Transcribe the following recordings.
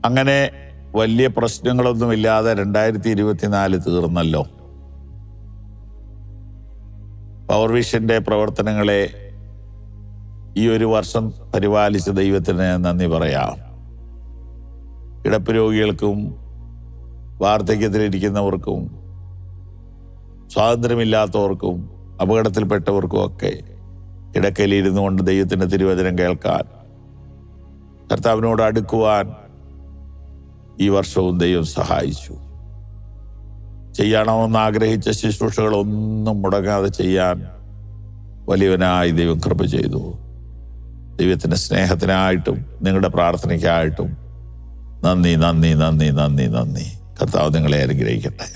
അങ്ങനെ വലിയ പ്രശ്നങ്ങളൊന്നുമില്ലാതെ 2024 തീർന്നല്ലോ. പവർ വിഷന്റെ പ്രവർത്തനങ്ങളെ ഈ ഒരു വർഷം പരിപാലിച്ച ദൈവത്തിന് നന്ദി പറയാം. കിടപ്പ് രോഗികൾക്കും വാർദ്ധക്യത്തിലിരിക്കുന്നവർക്കും സ്വാതന്ത്ര്യമില്ലാത്തവർക്കും അപകടത്തിൽപ്പെട്ടവർക്കും ഒക്കെ കിടക്കയിലിരുന്നു കൊണ്ട് ദൈവത്തിൻ്റെ തിരുവചനം കേൾക്കാൻ, കർത്താവിനോട് അടുക്കുവാൻ ഈ വർഷവും ദൈവം സഹായിച്ചു. ചെയ്യണമെന്ന് ആഗ്രഹിച്ച ശുശ്രൂഷകളൊന്നും മുടങ്ങാതെ ചെയ്യാൻ വലിയവനായി ദൈവം കൃപ ചെയ്തു. ദൈവത്തിൻ്റെ സ്നേഹത്തിനായിട്ടും നിങ്ങളുടെ പ്രാർത്ഥനയ്ക്കായിട്ടും നന്ദി നന്ദി നന്ദി നന്ദി നന്ദി. കർത്താവ് നിങ്ങളെ അനുഗ്രഹിക്കട്ടെ.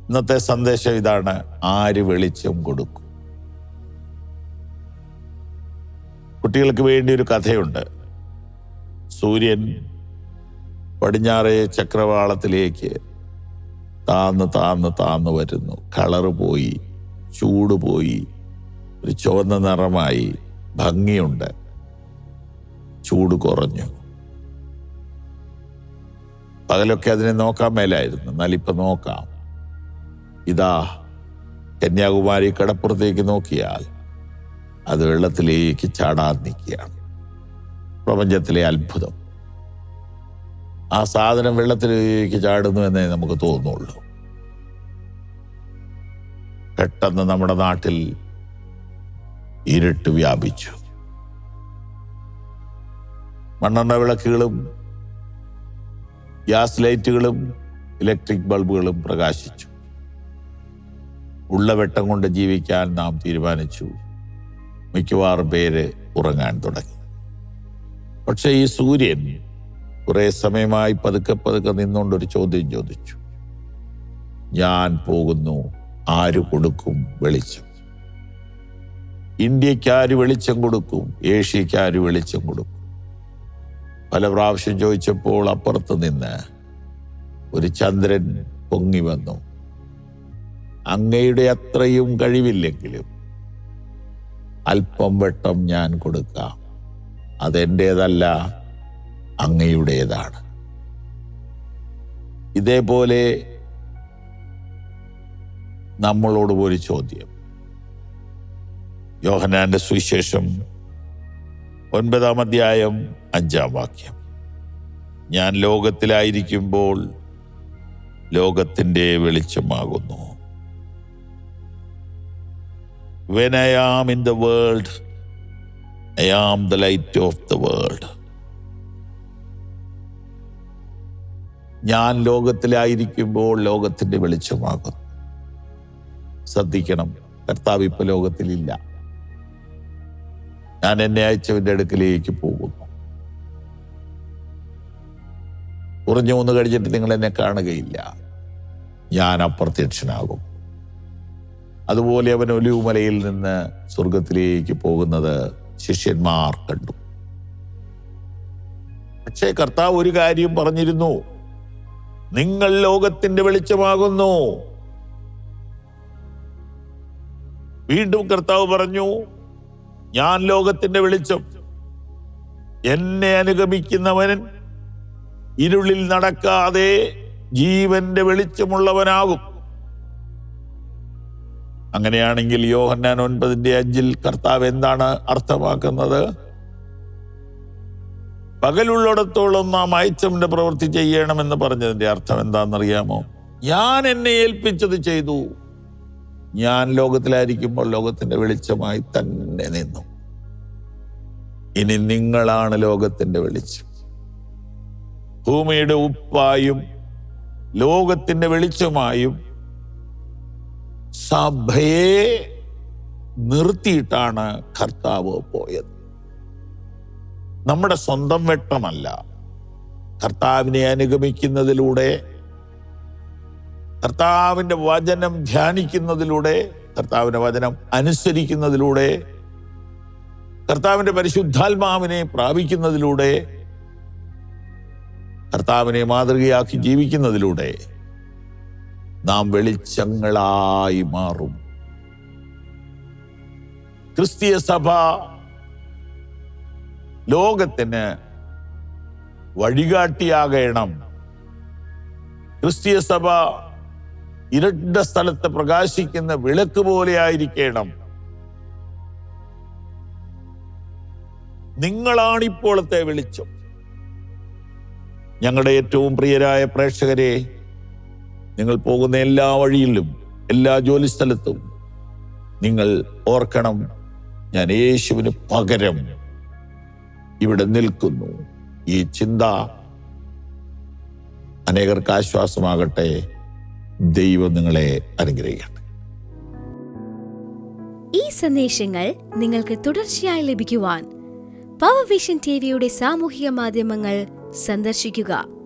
ഇന്നത്തെ സന്ദേശം ഇതാണ്: ആര് വെളിച്ചം കൊടുക്കും? കുട്ടികൾക്ക് വേണ്ടി ഒരു കഥയുണ്ട്. സൂര്യൻ പടിഞ്ഞാറേ ചക്രവാളത്തിലേക്ക് താന്ന് വരുന്നു. കളറ് പോയി, ചൂട് പോയി, ഒരു ചുവന്ന നിറമായി, ഭംഗിയുണ്ട്. ചൂട് കുറഞ്ഞു. പകലൊക്കെ അതിനെ നോക്കാൻ മേലായിരുന്നു, എന്നാൽ ഇപ്പൊ നോക്കാം. ഇതാ കന്യാകുമാരി കടപ്പുറത്തേക്ക് നോക്കിയാൽ അത് വെള്ളത്തിലേക്ക് ചാടാൻ നിൽക്കുകയാണ്. പ്രപഞ്ചത്തിലെ അത്ഭുതം. ആ സാധനം വെള്ളത്തിലേക്ക് ചാടുന്നു എന്നേ നമുക്ക് തോന്നുള്ളൂ. പെട്ടെന്ന് നമ്മുടെ നാട്ടിൽ ഇരുട്ട് വ്യാപിച്ചു. മണ്ണെണ്ണ വിളക്കുകളും ഗ്യാസ് ലൈറ്റുകളും ഇലക്ട്രിക് ബൾബുകളും പ്രകാശിച്ചു. ഉള്ള വെട്ടം കൊണ്ട് ജീവിക്കാൻ നാം തീരുമാനിച്ചു. മിക്കവാറും പേര് ഉറങ്ങാൻ തുടങ്ങി. പക്ഷെ ഈ സൂര്യൻ കുറെ സമയമായി പതുക്കെ പതുക്കെ നിന്നുകൊണ്ടൊരു ചോദ്യം ചോദിച്ചു: ഞാൻ പോകുന്നു, ആര് കൊടുക്കും വെളിച്ചം? ഇന്ത്യക്ക് ആര് വെളിച്ചം കൊടുക്കും? ഏഷ്യക്ക് ആര് വെളിച്ചം കൊടുക്കും? പല പ്രാവശ്യം ചോദിച്ചപ്പോൾ അപ്പുറത്ത് നിന്ന് ഒരു ചന്ദ്രൻ പൊങ്ങി വന്നു. അങ്ങയുടെ അത്രയും കഴിവില്ലെങ്കിലും അല്പം വെട്ടം ഞാൻ കൊടുക്കാം. അതെൻ്റേതല്ല, അങ്ങയുടേതാണ്. ഇതേപോലെ നമ്മളോട് ഒരു ചോദ്യം. യോഹന്നാന്റെ സുവിശേഷം 9-ാം അധ്യായം 5-ാം വാക്യം: ഞാൻ ലോകത്തിലായിരിക്കുമ്പോൾ ലോകത്തിൻ്റെ വെളിച്ചമാകുന്നു. When I am in the world, I am the light of the world. ഞാൻ ലോകത്തിലായിരിക്കുമ്പോൾ ലോകത്തിൻ്റെ വെളിച്ചമാകുന്നു. ശ്രദ്ധിക്കണം, കർത്താവ് ഇപ്പൊ ലോകത്തിലില്ല. ഞാൻ എന്നെ അയച്ചവന്റെ അടുക്കിലേക്ക് പോകുന്നു. കുറഞ്ഞു ഒന്ന് കഴിഞ്ഞിട്ട് നിങ്ങൾ എന്നെ കാണുകയില്ല. ഞാൻ അപ്രത്യക്ഷനാകും. അതുപോലെ അവൻ ഒലിവുമലയിൽ നിന്ന് സ്വർഗത്തിലേക്ക് പോകുന്നത് ശിഷ്യന്മാർ കണ്ടു. പക്ഷേ കർത്താവ് ഒരു കാര്യം പറഞ്ഞിരുന്നു: നിങ്ങൾ ലോകത്തിന്റെ വെളിച്ചമാകുന്നു. വീണ്ടും കർത്താവ് പറഞ്ഞു: ഞാൻ ലോകത്തിന്റെ വെളിച്ചം. എന്നെ അനുഗമിക്കുന്നവൻ ഇരുളിൽ നടക്കാതെ ജീവന്റെ വെളിച്ചമുള്ളവനാകും. അങ്ങനെയാണെങ്കിൽ യോഹന്നാൻ 9:5 കർത്താവ് എന്താണ് അർത്ഥമാക്കുന്നത്? പകലുള്ളിടത്തോളം നാം അയച്ചവന്റെ പ്രവൃത്തി ചെയ്യണമെന്ന് പറഞ്ഞതിന്റെ അർത്ഥം എന്താണെന്നറിയാമോ? ഞാൻ എന്നെ ഏൽപ്പിച്ചത് ചെയ്തു. ഞാൻ ലോകത്തിലായിരിക്കുമ്പോൾ ലോകത്തിന്റെ വെളിച്ചമായി തന്നെ നിന്നു. ഇനി നിങ്ങളാണ് ലോകത്തിന്റെ വെളിച്ചം. ഭൂമിയുടെ ഉപ്പായും ലോകത്തിന്റെ വെളിച്ചമായും സഭയെ നിർത്തിയിട്ടാണ് കർത്താവ് പോയത്. നമ്മുടെ സ്വന്തം വെട്ടമല്ല, കർത്താവിനെ അനുഗമിക്കുന്നതിലൂടെ, കർത്താവിൻ്റെ വചനം ധ്യാനിക്കുന്നതിലൂടെ, കർത്താവിൻ്റെ വചനം അനുസരിക്കുന്നതിലൂടെ, കർത്താവിൻ്റെ പരിശുദ്ധാത്മാവിനെ പ്രാപിക്കുന്നതിലൂടെ, കർത്താവിനെ മാതൃകയാക്കി ജീവിക്കുന്നതിലൂടെ നാം വെളിച്ചങ്ങളായി മാറും. ക്രിസ്തീയ സഭ ലോകത്തിന് വഴികാട്ടിയാകണം. ക്രിസ്തീയ സഭ ഇരുണ്ട സ്ഥലത്ത് പ്രകാശിക്കുന്ന വിളക്ക് പോലെ ആയിരിക്കണം. നിങ്ങളാണിപ്പോഴത്തെ വെളിച്ചം. ഞങ്ങളുടെ ഏറ്റവും പ്രിയരായ പ്രേക്ഷകരെ, നിങ്ങൾ പോകുന്ന എല്ലാ വഴിയിലും, എല്ലാ ജോലിസ്ഥലത്തും നിങ്ങൾ ഓർക്കണം, ഞാൻ യേശുവിന് പകരം ഇവിടെ നിൽക്കുന്നു. ഈ ചിന്ത അനേകർക്ക് ആശ്വാസമാകട്ടെ. ദൈവം നിങ്ങളെ അനുഗ്രഹിക്കട്ടെ. ഈ സന്ദേശങ്ങൾ നിങ്ങൾക്ക് തുടർച്ചയായി ലഭിക്കുവാൻ പവർ വിഷൻ ടിവിയുടെ സാമൂഹിക മാധ്യമങ്ങൾ സന്ദർശിക്കുക.